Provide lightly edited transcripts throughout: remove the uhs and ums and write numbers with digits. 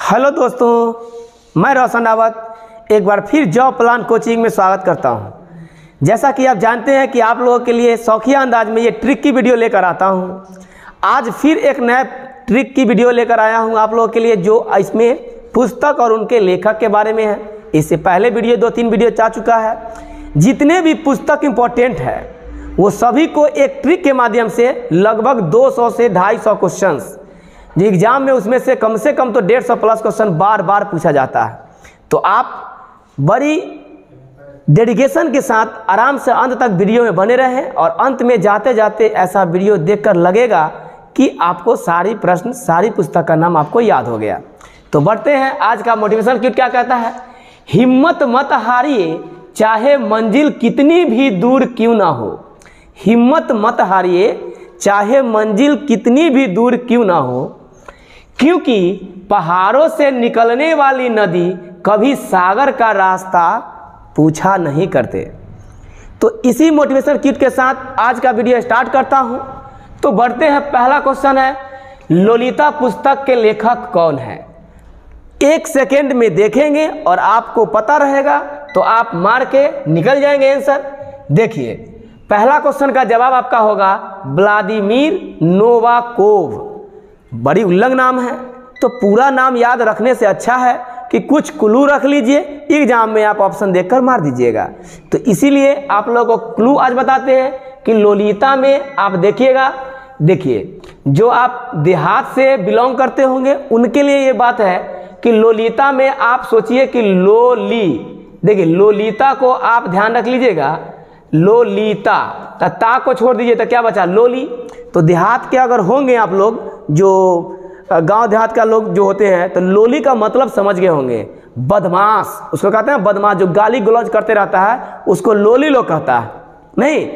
Hello दोस्तों, मैं रोशन रावत एक बार फिर जॉब प्लान कोचिंग में स्वागत करता हूं। जैसा कि आप जानते हैं कि आप लोगों के लिए शौकिया अंदाज में ये ट्रिक की वीडियो लेकर आता हूं। आज फिर एक नया ट्रिक की वीडियो लेकर आया हूं आप लोगों के लिए, जो इसमें पुस्तक और उनके लेखक के बारे में है। इससे पहले वीडियो 2-3 वीडियो जा चुका है। जितने भी पुस्तक इम्पोर्टेंट है वो सभी को एक ट्रिक के माध्यम से लगभग 200 से 250 क्वेश्चंस जो एग्जाम में, उसमें से कम तो 150 प्लस क्वेश्चन बार बार पूछा जाता है। तो आप बड़ी डेडिकेशन के साथ आराम से अंत तक वीडियो में बने रहें और अंत में जाते जाते ऐसा वीडियो देखकर लगेगा कि आपको सारी प्रश्न, सारी पुस्तक का नाम आपको याद हो गया। तो बढ़ते हैं। आज का मोटिवेशन क्विज क्या कहता है? हिम्मत मत हारिए चाहे मंजिल कितनी भी दूर क्यों ना हो। हिम्मत मत हारिए चाहे मंजिल कितनी भी दूर क्यों ना हो, क्योंकि पहाड़ों से निकलने वाली नदी कभी सागर का रास्ता पूछा नहीं करते। तो इसी मोटिवेशन किट के साथ आज का वीडियो स्टार्ट करता हूं। तो बढ़ते हैं। पहला क्वेश्चन है, लोलिता पुस्तक के लेखक कौन है? 1 सेकेंड में देखेंगे और आपको पता रहेगा तो आप मार के निकल जाएंगे आंसर। देखिए, पहला क्वेश्चन का जवाब आपका होगा व्लादिमीर नोवाकोव। बड़ी उल्लंघ नाम है, तो पूरा नाम याद रखने से अच्छा है कि कुछ क्लू रख लीजिए। एग्जाम में आप ऑप्शन देखकर मार दीजिएगा। तो इसीलिए आप लोगों को क्लू आज बताते हैं कि लोलिता में आप देखिएगा। देखिए, जो आप देहात से बिलोंग करते होंगे उनके लिए ये बात है कि लोलिता में आप सोचिए कि लोली, देखिए लोलिता को आप ध्यान रख लीजिएगा। लोलिता ता को छोड़ दीजिए तो क्या बचा? लोली। तो देहात के अगर होंगे आप लोग, जो गांव देहात का लोग जो होते हैं, तो लोली का मतलब समझ गए होंगे। बदमाश, उसको कहते हैं बदमाश। जो गाली गलौज करते रहता है उसको लोली लोग कहता है, नहीं।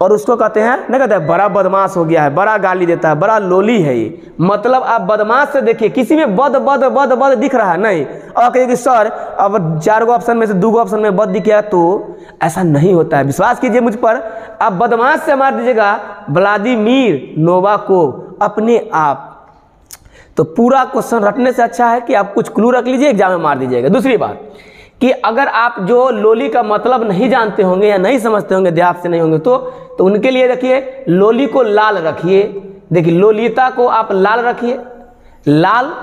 और उसको कहते हैं, नहीं कहते हैं बड़ा बदमाश हो गया है, बड़ा गाली देता है, बड़ा लोली है ये। मतलब आप बदमाश से देखिए, किसी में बद बद बद बद दिख रहा है नहीं, और कहिए कि सर अब 4 ऑप्शन में से 2 ऑप्शन में बद दिख गया, तो ऐसा नहीं होता है। विश्वास कीजिए मुझ पर। आप बदमाश से मार दीजिएगा व्लादिमीर नोवाकोव अपने आप। तो पूरा क्वेश्चन रटने से अच्छा है कि आप कुछ क्लू रख लीजिए, एग्जाम में मार दीजिएगा। दूसरी बात कि अगर आप जो लोली का मतलब नहीं जानते होंगे या नहीं समझते होंगे, देहात से नहीं होंगे, तो उनके लिए रखिए लोली को लाल रखिए। देखिए, लोलिता को आप लाल रखिए, लाल।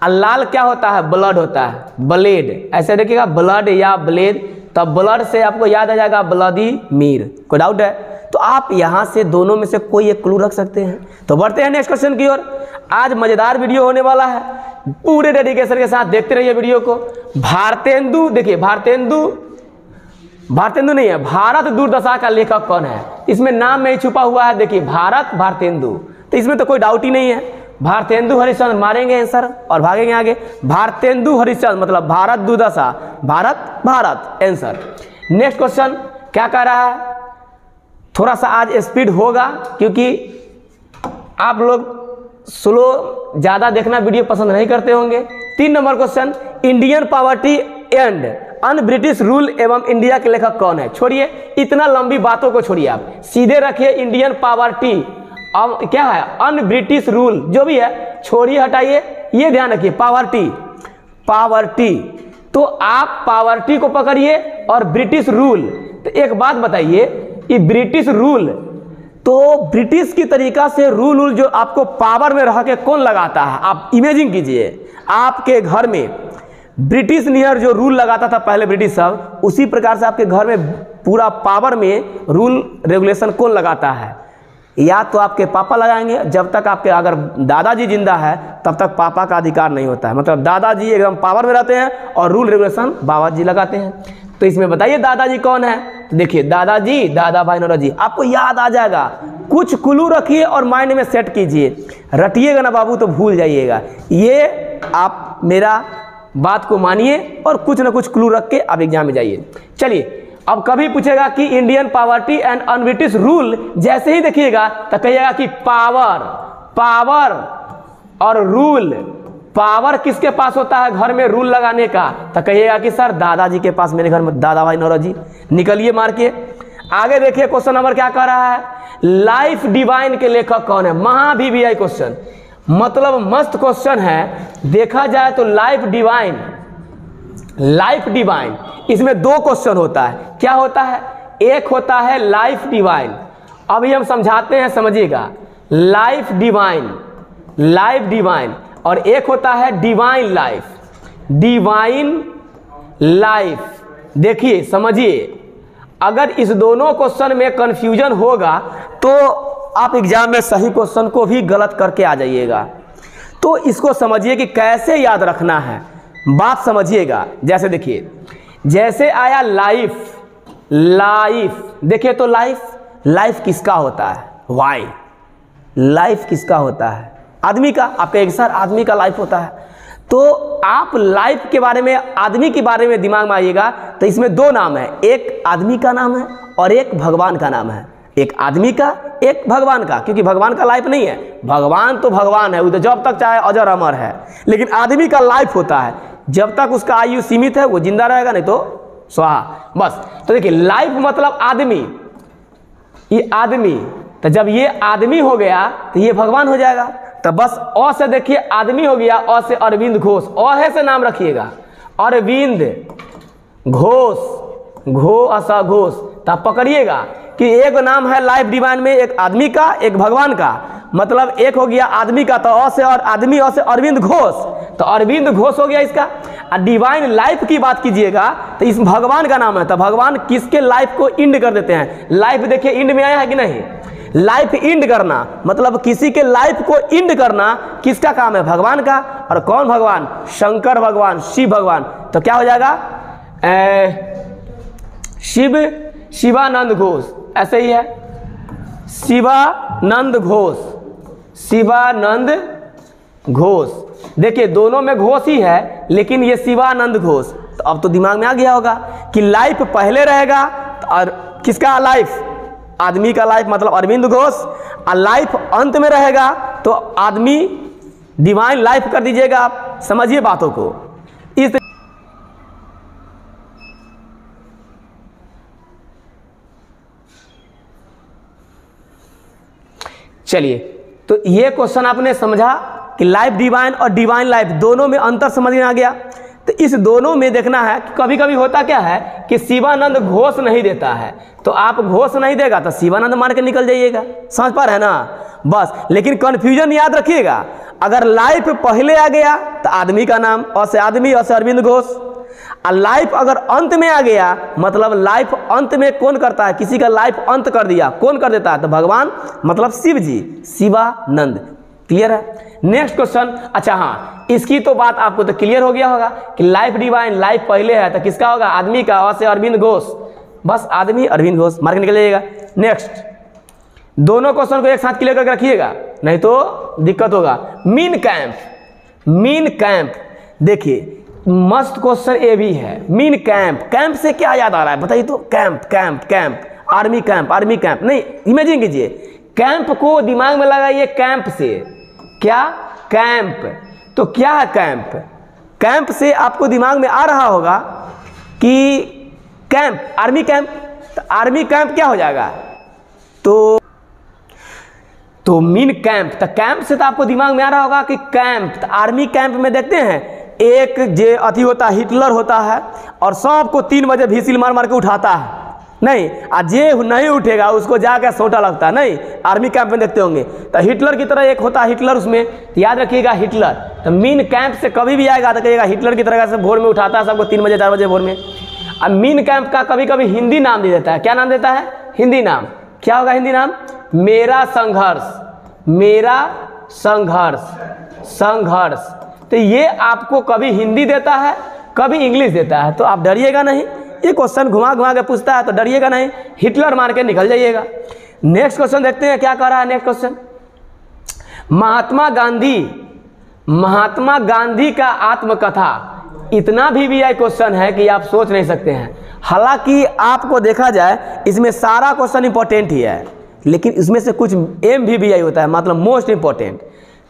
और लाल क्या होता है? ब्लड होता है, ब्लेड। ऐसे देखिएगा, ब्लड या ब्लेड। तब ब्लड से आपको याद आ जाएगा व्लादिमीर। कोई डाउट है? तो आप यहां से दोनों में से कोई एक क्लू रख सकते हैं। तो बढ़ते हैं नेक्स्ट क्वेश्चन की ओर। आज मजेदार वीडियो होने वाला है, पूरे डेडिकेशन के साथ देखते रहिए वीडियो को। भारतेंदु, देखिए भारतेंदु नहीं है, भारत दुर्दशा का लेखक कौन है? इसमें नाम में ही छुपा हुआ है। देखिए, भारतेंदु, तो इसमें तो कोई डाउट ही नहीं है। भारतेंदु हरिश्चंद्र मारेंगे आंसर और भागेंगे आगे। भारतेंदु हरिश्चंद्र मतलब भारत दुर्दशा, भारत आंसर। नेक्स्ट क्वेश्चन क्या कह रहा है? थोड़ा सा आज स्पीड होगा क्योंकि आप लोग स्लो ज्यादा देखना वीडियो पसंद नहीं करते होंगे। 3 number question, Indian poverty and un British rule एवं इंडिया के लेखक कौन है? छोड़िए इतना लंबी बातों को, छोड़िए आप सीधे रखिए इंडियन पॉवर्टी। अब क्या है? अन ब्रिटिश रूल, जो भी है छोड़िए, हटाइए, ये ध्यान रखिए। पावर्टी, तो आप पावर्टी को पकड़िए और ब्रिटिश रूल। तो एक बात बताइए, ये ब्रिटिश रूल, तो ब्रिटिश की तरीका से रूल जो आपको पावर में रह के कौन लगाता है? आप इमेजिन कीजिए, आपके घर में ब्रिटिश नियर जो रूल लगाता था पहले ब्रिटिश सब, उसी प्रकार से आपके घर में पूरा पावर में रूल रेगुलेशन कौन लगाता है? या तो आपके पापा लगाएंगे। जब तक आपके अगर दादाजी जिंदा है तब तक पापा का अधिकार नहीं होता है। मतलब दादाजी एकदम पावर में रहते हैं और रूल रेगुलेशन बाबा जी लगाते हैं। तो इसमें बताइए दादाजी कौन है? देखिए, दादाजी, दादा भाई नौरोजी, आपको याद आ जाएगा। कुछ क्लू रखिए और माइंड में सेट कीजिए। रटिएगा ना बाबू तो भूल जाइएगा। ये आप मेरा बात को मानिए और कुछ ना कुछ क्लू रख के आप एग्जाम में जाइए। चलिए, अब कभी पूछेगा कि Indian poverty and un British rule, जैसे ही देखिएगा तो कहिएगा कि पावर और रूल। पावर किसके पास होता है घर में रूल लगाने का? तो कहिएगा कि सर दादाजी के पास, मेरे घर में दादा भाई नौरोजी। निकलिए मार के आगे। देखिए क्वेश्चन नंबर क्या कह रहा है, लाइफ डिवाइन के लेखक कौन है? महा VVI क्वेश्चन। मतलब मस्त क्वेश्चन है। देखा जाए तो लाइफ डिवाइन इसमें दो क्वेश्चन होता है। क्या होता है? एक होता है लाइफ डिवाइन, अभी हम समझाते हैं, समझिएगा। लाइफ डिवाइन और एक होता है डिवाइन लाइफ। देखिए समझिए, अगर इस दोनों क्वेश्चन में कंफ्यूजन होगा तो आप एग्जाम में सही क्वेश्चन को भी गलत करके आ जाइएगा। तो इसको समझिए कि कैसे याद रखना है, बात समझिएगा। जैसे देखिए, जैसे आया लाइफ, देखिए तो लाइफ किसका होता है? वाई। लाइफ किसका होता है? आदमी का। आप कहेंगे सर आदमी का लाइफ होता है, तो आप लाइफ के बारे में, आदमी के बारे में दिमाग में आइएगा तो इसमें दो नाम है, एक आदमी का नाम है और एक भगवान का नाम है। एक आदमी का, एक भगवान का, क्योंकि भगवान का लाइफ नहीं है। भगवान तो भगवान है, वो तो जब तक चाहे अजर अमर है, लेकिन आदमी का लाइफ होता है। जब तक उसका आयु सीमित है वो जिंदा रहेगा, नहीं तो स्वाहा। बस। तो देखिए लाइफ मतलब आदमी, ये आदमी, तो जब ये आदमी हो गया तो ये भगवान हो जाएगा। तो बस अ से देखिए आदमी हो गया, अ से अरविंद घोष, अ से नाम रखिएगा अरविंद घोष, घोष। तब पकड़िएगा कि एक नाम है लाइफ डिवाइन में, एक आदमी का एक भगवान का, मतलब एक हो गया आदमी का तो अ से, और आदमी अ से अरविंद घोष, तो अरविंद घोष हो गया इसका। और डिवाइन लाइफ की बात कीजिएगा तो इस भगवान का नाम है, तो भगवान किसके लाइफ को इंड कर देते हैं? लाइफ देखिए इंड में आया है कि नहीं? लाइफ इंड करना मतलब किसी के लाइफ को इंड करना किसका काम है? भगवान का। और कौन भगवान? शंकर भगवान, शिव भगवान। तो क्या हो जाएगा? शिवानंद घोष, ऐसे ही है, शिवानंद घोष। देखिए दोनों में घोष ही है, लेकिन ये शिवानंद घोष। तो अब तो दिमाग में आ गया होगा कि लाइफ पहले रहेगा, और किसका लाइफ? आदमी का लाइफ मतलब अरविंद घोष, और लाइफ अंत में रहेगा तो आदमी डिवाइन लाइफ कर दीजिएगा। आप समझिए बातों को। इस चलिए, तो ये क्वेश्चन आपने समझा कि लाइफ डिवाइन और डिवाइन लाइफ दोनों में अंतर समझ में आ गया। तो इस दोनों में देखना है कि कभी कभी होता क्या है कि शिवानंद घोष नहीं देता है, तो आप घोष नहीं देगा तो शिवानंद मान के निकल जाइएगा। समझ पा रहे हैं ना? बस। लेकिन कंफ्यूजन याद रखिएगा, अगर लाइफ पहले आ गया तो आदमी का नाम, अ से आदमी, अ से अरविंद घोष। और लाइफ अगर अंत में आ गया मतलब लाइफ अंत में कौन करता है? किसी का लाइफ अंत कर दिया, कौन कर देता है? तो भगवान मतलब शिव जी, शिवानंद। क्लियर है? Next question. अच्छा हाँ, इसकी तो बात आपको तो क्लियर हो गया होगा कि लाइफ डिवाइन लाइफ पहले है तो किसका होगा? आदमी का, अ से अरविंद घोष। बस आदमी अरविंद घोष मार के निकल जाइएगा। नेक्स्ट, दोनों क्वेश्चन को एक साथ क्लियर करके रखिएगा, नहीं तो दिक्कत होगा। मीन कैंप, देखिए मस्त क्वेश्चन ये भी है। मीन कैंप से क्या याद आ रहा है बताइए तो? कैंप, आर्मी कैंप नहीं, इमेजिन कीजिए। कैंप को दिमाग में लगाइए कैंप से। क्या? कैंप। तो क्या है कैंप? कैंप से आपको दिमाग में आ रहा होगा कि कैंप, आर्मी कैंप। तो आर्मी कैंप क्या हो जाएगा? तो मीन कैंप, तो कैंप से तो आपको दिमाग में आ रहा होगा कि कैंप। तो आर्मी कैंप में देखते हैं एक जे अथी होता है, हिटलर होता है, और सबको 3 बजे भीसिल मार के उठाता है। नहीं, आज जे नहीं उठेगा उसको जाकर सोटा लगता है। नहीं, आर्मी कैंप में देखते होंगे। तो हिटलर की तरह एक होता है हिटलर, उसमें तो याद रखिएगा हिटलर। तो मीन कैंप से कभी भी आएगा तो कहिएगा हिटलर की तरह से भोर में उठाता है सबको 3 बजे 4 बजे भोर में। अब मीन कैंप का कभी कभी हिंदी नाम दे देता है। क्या नाम देता है? हिंदी नाम। क्या होगा हिंदी नाम? मेरा संघर्ष। तो ये आपको कभी हिंदी देता है, कभी इंग्लिश देता है, तो आप डरिएगा नहीं। ये क्वेश्चन घुमा के पूछता है तो डरिएगा नहीं, हिटलर मार के निकल जाइएगा। नेक्स्ट क्वेश्चन देखते हैं क्या कह रहा है। नेक्स्ट क्वेश्चन, महात्मा गांधी का आत्मकथा। इतना भी आई क्वेश्चन है कि आप सोच नहीं सकते हैं। हालांकि आपको देखा जाए इसमें सारा क्वेश्चन इंपॉर्टेंट ही है, लेकिन इसमें से कुछ MVBI होता है, मतलब मोस्ट इंपॉर्टेंट।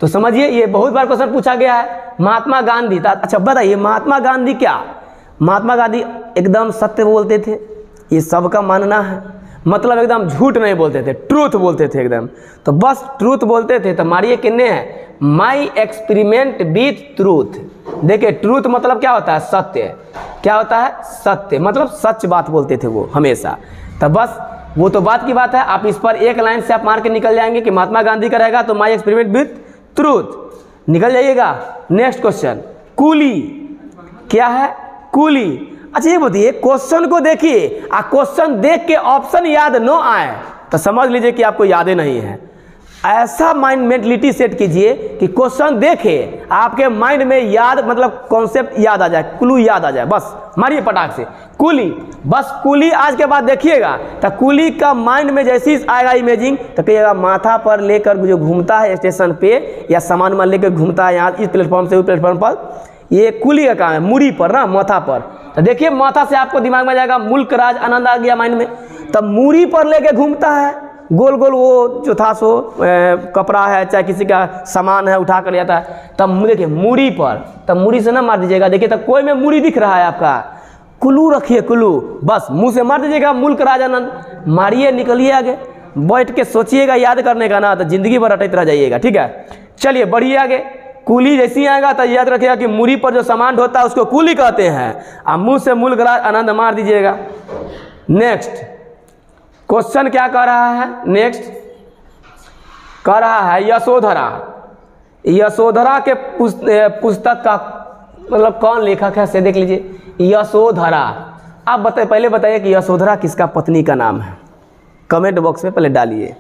तो समझिए, ये बहुत बार क्वेश्चन पूछा गया है। महात्मा गांधी, अच्छा बताइए महात्मा गांधी क्या? महात्मा गांधी एकदम सत्य बोलते थे, ये सबका मानना है। मतलब एकदम झूठ नहीं बोलते थे, ट्रूथ बोलते थे एकदम। तो बस ट्रूथ बोलते थे। तो मारिए किन्ने हैं, माई एक्सपेरिमेंट विथ ट्रूथ। देखिए ट्रूथ मतलब क्या होता है, सत्य। क्या होता है, सत्य, मतलब सच बात बोलते थे वो हमेशा। तो बस वो तो बात की बात है। आप इस पर एक लाइन से आप मार के निकल जाएंगे कि महात्मा गांधी का रहेगा तो माई एक्सपेरिमेंट विथ ट्रूथ, निकल जाइएगा। नेक्स्ट क्वेश्चन, कूली क्या है, कूली। अच्छा ये बताइए, क्वेश्चन को देखिए, क्वेश्चन देख के ऑप्शन याद न आए तो समझ लीजिए कि आपको यादें नहीं है। ऐसा माइंड मेंटलिटी सेट कीजिए कि क्वेश्चन देखे आपके माइंड में याद, मतलब कॉन्सेप्ट याद आ जाए, क्लू याद आ जाए। बस मारिए पटाख से कूली। बस कूली आज के बाद देखिएगा तो कूली का माइंड में जैसे ही आएगा इमेजिंग तो कहिएगा माथा पर लेकर जो घूमता है स्टेशन पे या सामान मान लेकर घूमता है यहाँ इस प्लेटफॉर्म से उस प्लेटफॉर्म पर, ये कूली का काम है, मूड़ी पर ना, माथा पर। तो देखिए माथा से आपको दिमाग में आ जाएगा मुल्क राज आनंद आ गया माइंड में। तब मूड़ी पर लेके घूमता है गोल गोल, वो जो था सो कपड़ा है चाहे किसी का सामान है उठा कर ले जाता है। तब देखिए मूड़ी पर, तब मूड़ी से ना मार दीजिएगा। देखिए तब कोई में मूड़ी दिख रहा है आपका, कुल्लू रखिए, कुल्लू, बस मुंह से मार दीजिएगा मुल्क राज आनंद। मारिए, निकलिए आगे, बैठ के सोचिएगा याद करने का ना, तो जिंदगी भर रटते रह जाइएगा। ठीक है, चलिए बढ़िए आगे। कूली जैसी आएगा तो याद रखिएगा कि मूड़ी पर जो सामान ढोता है उसको कूली कहते हैं। आप मुंह से मुल्क राज आनंद मार दीजिएगा। नेक्स्ट क्वेश्चन क्या कह रहा है, नेक्स्ट कह रहा है यशोधरा। यशोधरा के पुस्तक का मतलब कौन लेखक है से देख लीजिए, यशोधरा। आप बताइए, पहले बताइए कि यशोधरा किसका पत्नी का नाम है, कमेंट बॉक्स में पहले डालिए,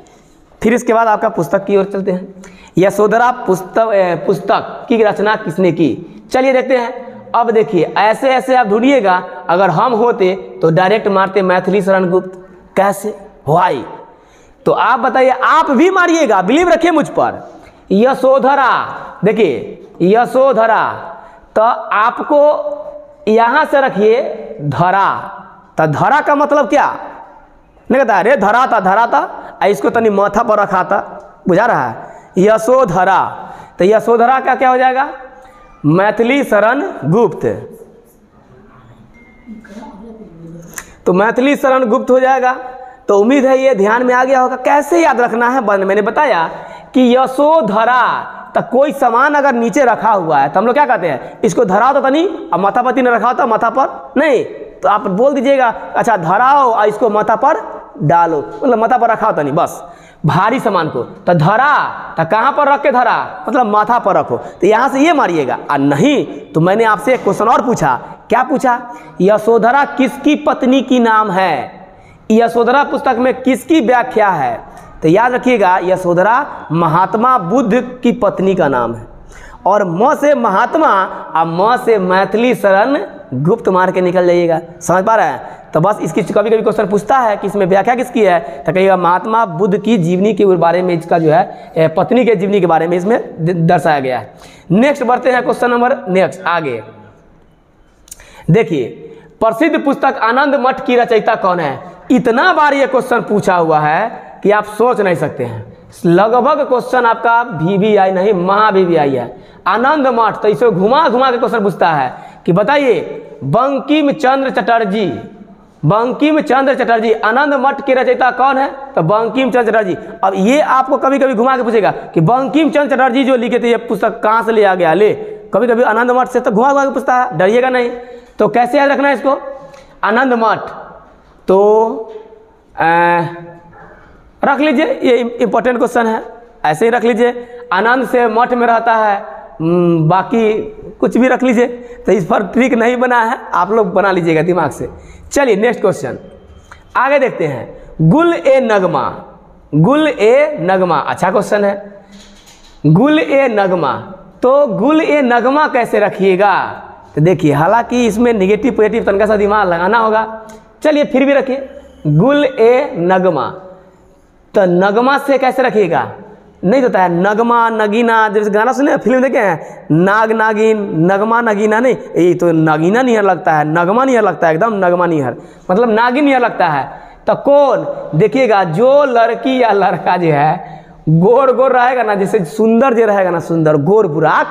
फिर इसके बाद आपका पुस्तक की ओर चलते हैं। यशोधरा पुस्तक की रचना किसने की, चलिए देखते हैं। अब देखिए ऐसे ऐसे आप ढूंढिएगा, अगर हम होते तो डायरेक्ट मारते मैथिली शरण गुप्त। कैसे, वाई? तो आप बताइए, आप भी मारिएगा, बिलीव रखिए मुझ पर। यशोधरा, देखिए यशोधरा, तो आपको यहां से रखिए धरा। तो धरा का मतलब क्या, नहीं कहता अरे धरा था, इसको तनी माथा पर रखा था, बुझा रहा है, यशोधरा। तो यशोधरा का क्या हो जाएगा, मैथिली शरण गुप्त। तो मैथिली शरण गुप्त हो जाएगा। तो उम्मीद है ये ध्यान में आ गया होगा। कैसे याद रखना है, मैंने बताया कि यशोधरा, तो कोई सामान अगर नीचे रखा हुआ है तो हम लोग क्या कहते हैं, इसको धराओ तो तनी, अब माथा पति ने रखा होता माथा पर नहीं, तो आप बोल दीजिएगा अच्छा धराओ और इसको माथा पर डालो, मतलब माथा पर रखा होता नहीं, बस भारी सामान को। तो धरा, तो कहाँ पर रख के धरा, मतलब माथा पर रखो। तो यहाँ से ये मारिएगा। और नहीं तो मैंने आपसे एक क्वेश्चन और पूछा, क्या पूछा, यशोधरा किसकी पत्नी की नाम है, यशोधरा पुस्तक में किसकी व्याख्या है। तो याद रखिएगा यशोधरा महात्मा बुद्ध की पत्नी का नाम है। और म से महात्मा और म से मैथिली शरण गुप्त मार के निकल जाइएगा। समझ पा रहे हैं? तो बस इसकी कभी कभी क्वेश्चन पूछता है कि इसमें व्याख्या किसकी है, तो कहिएगा महात्मा बुद्ध की जीवनी के बारे में, इसका जो है पत्नी के जीवनी के बारे में इसमें दर्शाया गया है। नेक्स्ट बढ़ते हैं क्वेश्चन नंबर नेक्स्ट आगे। देखिए प्रसिद्ध पुस्तक आनंद मठ की रचयिता कौन है। इतना बार ये क्वेश्चन पूछा हुआ है कि आप सोच नहीं सकते हैं। लगभग क्वेश्चन आपका VVI नहीं महा-VVI है। आनंद मठ, तो इसे घुमा घुमा के क्वेश्चन पूछता है कि बताइए बंकिम चंद्र चटर्जी, बंकिम चंद्र चटर्जी आनंद मठ के रचयिता कौन है, तो बंकिम चंद्र चटर्जी। अब ये आपको कभी कभी घुमा के पूछेगा कि बंकिम चंद्र चटर्जी जो लिखे थे ये पुस्तक कहाँ से ले आ गया, ले कभी कभी आनंद मठ से, तो घुमा घुमा के पूछता है, डरिएगा नहीं। तो कैसे याद रखना है इसको, आनंद मठ, तो रख लीजिए, ये इंपॉर्टेंट क्वेश्चन है, ऐसे ही रख लीजिए। आनंद से मठ में रहता है, बाकी कुछ भी रख लीजिए। तो इस पर ट्रिक नहीं बना है, आप लोग बना लीजिएगा दिमाग से। चलिए नेक्स्ट क्वेश्चन आगे देखते हैं। गुल ए नगमा, गुल ए नगमा, अच्छा क्वेश्चन है। गुल ए नगमा, तो गुल ए नगमा कैसे रखिएगा, तो देखिए हालांकि इसमें निगेटिव पॉजिटिव तनका सा दिमाग लगाना होगा, चलिए फिर भी रखिए गुल ए नगमा। तो नगमा से कैसे रखिएगा, नहीं होता है नगमा नगीना, जैसे गाना सुने फिल्म देखे हैं, नाग नागिन नगमा नगीना, नहीं ये तो नगीना निहर लगता है, नगमा निहर लगता है, एकदम नगमा निहर मतलब नागिन निहर लगता है। तो कौन, देखिएगा जो लड़की या लड़का जो है गोर गोर रहेगा ना, जैसे सुंदर जो रहेगा ना, सुंदर गोर बुराक,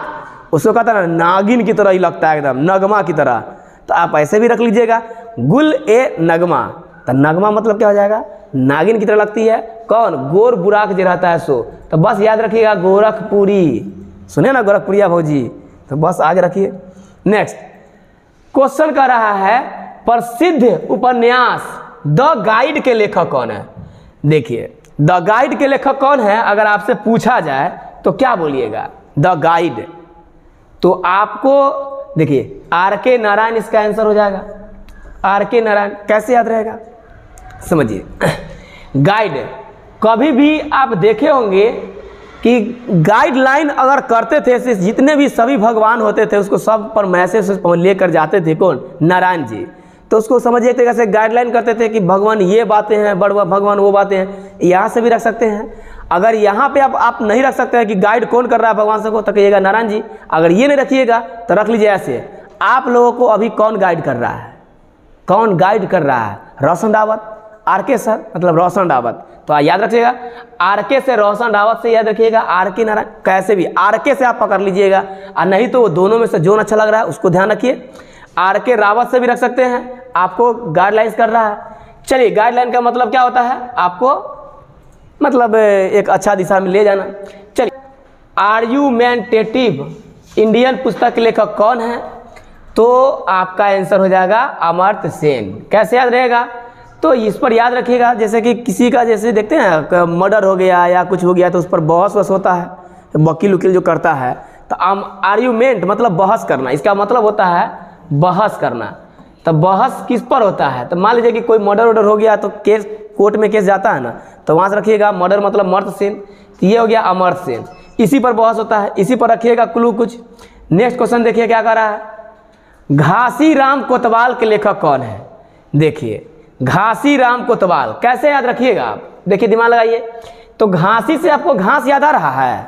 उसको कहता है ना नागिन की तरह ही लगता है, एकदम नगमा की तरह। तो आप ऐसे भी रख लीजिएगा गुल ए नगमा। तो नगमा मतलब क्या हो जाएगा, नागिन की तरह लगती है। कौन? गोर बुराक जो रहता है सो। तो बस याद रखिएगा गोरखपुरी, सुने ना गोरखपुरिया भौजी, तो बस आगे रखिए। नेक्स्ट क्वेश्चन कर रहा है प्रसिद्ध उपन्यास द गाइड के लेखक कौन है। देखिए द गाइड के लेखक कौन है अगर आपसे पूछा जाए तो क्या बोलिएगा? The guide. तो आपको देखिए आर.के. नारायण इसका आंसर हो जाएगा। आर.के. नारायण कैसे याद रहेगा समझिए। गाइड कभी भी आप देखे होंगे कि गाइडलाइन अगर करते थे, जितने भी सभी भगवान होते थे उसको सब पर मैसेज लेकर जाते थे। कौन? नारायण जी। तो उसको समझिए एक तरीके से गाइडलाइन करते थे कि भगवान ये बातें हैं, बड़ भगवान वो बातें हैं। यहाँ से भी रख सकते हैं। अगर यहाँ पे आप नहीं रख सकते हैं कि गाइड कौन कर रहा है भगवान सबको, तो कहिएगा नारायण जी। अगर ये नहीं रखिएगा तो रख लीजिए ऐसे, आप लोगों को अभी कौन गाइड कर रहा है? कौन गाइड कर रहा है? रोशन रावत। आर.के. सर मतलब रोशन रावत। तो याद रखिएगा आर.के. से, रोशन रावत से याद रखिएगा, आर.के. नारायण। कैसे भी आर.के. से आप पकड़ लीजिएगा, और नहीं तो वो दोनों में से जो अच्छा लग रहा है उसको ध्यान रखिए। आर.के. रावत से भी रख सकते हैं, आपको गाइडलाइंस कर रहा है। चलिए गाइडलाइन का मतलब क्या होता है? आपको मतलब एक अच्छा दिशा में ले जाना। चलिए आर्गुमेंटेटिव इंडियन पुस्तक के लेखक कौन है? तो आपका आंसर हो जाएगा अमर्त्य सेन। कैसे याद रहेगा? तो इस पर याद रखिएगा, जैसे कि किसी का जैसे देखते हैं मर्डर हो गया या कुछ हो गया तो उस पर बहस होता है, वकील उकील जो करता है। तो आर्गुमेंट मतलब बहस करना, इसका मतलब होता है बहस करना। तो बहस किस पर होता है? तो मान लीजिए कि कोई मर्डर वर्डर हो गया तो केस कोर्ट में केस जाता है ना, तो वहाँ से रखिएगा मर्डर मतलब मर्त्य सेन। तो ये हो गया अमर्त्य सेन, इसी पर बहस होता है, इसी पर रखिएगा क्लू कुछ। नेक्स्ट क्वेश्चन देखिए क्या कर रहा है। घासीराम कोतवाल के लेखक कौन है? देखिए घासीराम कोतवाल कैसे याद रखिएगा आप? देखिए दिमाग लगाइए। तो घासी से आपको घास याद आ रहा है,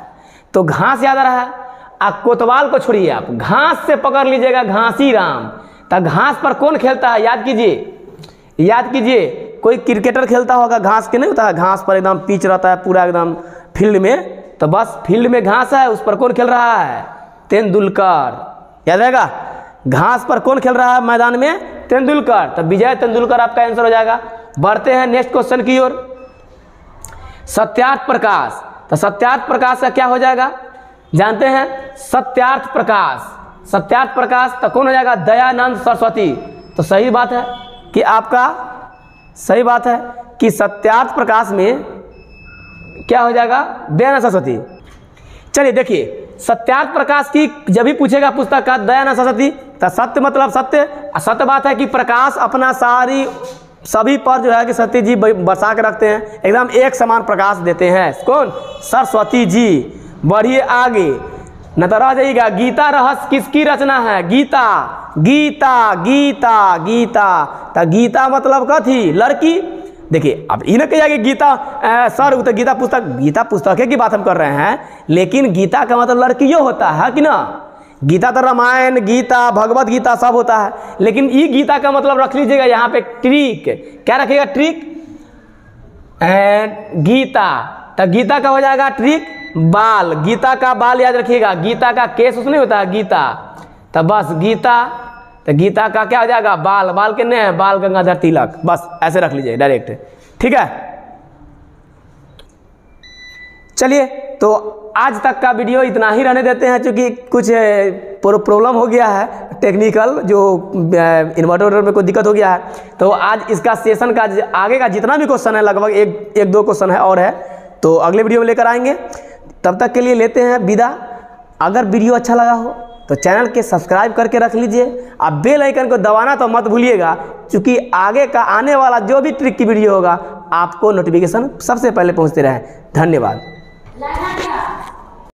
तो घास याद आ रहा है। आप कोतवाल को छोड़िए, आप घास से पकड़ लीजिएगा घासीराम। तो घास पर कौन खेलता है? याद कीजिए, याद कीजिए। कोई क्रिकेटर खेलता होगा घास के, नहीं होता है घास पर एकदम पिच रहता है पूरा एकदम फील्ड में, तो बस फील्ड में घास है, उस पर कौन खेल रहा है? तेंदुलकर। याद रहेगा घास पर कौन खेल रहा है मैदान में? तेंदुलकर। तो विजय तेंदुलकर आपका आंसर हो जाएगा। बढ़ते हैं नेक्स्ट क्वेश्चन की ओर। सत्यार्थ प्रकाश। तो सत्यार्थ प्रकाश का क्या हो जाएगा जानते हैं? सत्यार्थ प्रकाश। सत्यार्थ प्रकाश तो कौन हो जाएगा? दयानंद सरस्वती। तो सही बात है कि आपका सही बात है कि सत्यार्थ प्रकाश में क्या हो जाएगा? दयानंद सरस्वती। चलिए देखिए सत्यार्थ प्रकाश की जब भी पूछेगा पुस्तक का दयानंद सरस्वती, तो सत्य मतलब सत्य। सत्य बात है कि प्रकाश अपना सभी पर जो है कि सत्य जी बसा के रखते हैं, एकदम एक समान प्रकाश देते हैं। कौन? सरस्वती जी। बढ़िए आगे, न तो रह जाइएगा। गीता रहस्य किसकी रचना है? गीता। गीता गीता गीता। तो गीता मतलब कथी? लड़की। देखिए अब इन्हें कहिए कि गीता सर तो गीता पुस्तक की बात हम कर रहे हैं, लेकिन गीता का मतलब लड़कियों होता है कि ना? गीता तो रामायण, गीता, भगवत गीता सब होता है, लेकिन ये गीता का मतलब रख लीजिएगा यहाँ पे ट्रिक। क्या रखिएगा? ट्रिक। गीता, तो गीता का हो जाएगा ट्रिक बाल। गीता का बाल याद रखिएगा, गीता का केस उसमें होता है गीता, तो बस गीता। तो गीता का क्या हो जाएगा? बाल। बाल कितने हैं? बाल गंगाधर तिलक। बस ऐसे रख लीजिए डायरेक्ट, ठीक है। चलिए तो आज तक का वीडियो इतना ही रहने देते हैं, क्योंकि कुछ प्रॉब्लम हो गया है टेक्निकल, जो इन्वर्टर में कोई दिक्कत हो गया है। तो आज इसका सेशन का आगे का जितना भी क्वेश्चन है, लगभग एक दो क्वेश्चन है और है, तो अगले वीडियो में लेकर आएंगे। तब तक के लिए लेते हैं विदा। अगर वीडियो अच्छा लगा हो तो चैनल के सब्सक्राइब करके रख लीजिए। आप बेल आइकन को दबाना तो मत भूलिएगा, क्योंकि आगे का आने वाला जो भी ट्रिक की वीडियो होगा आपको नोटिफिकेशन सबसे पहले पहुंचते रहे। धन्यवाद।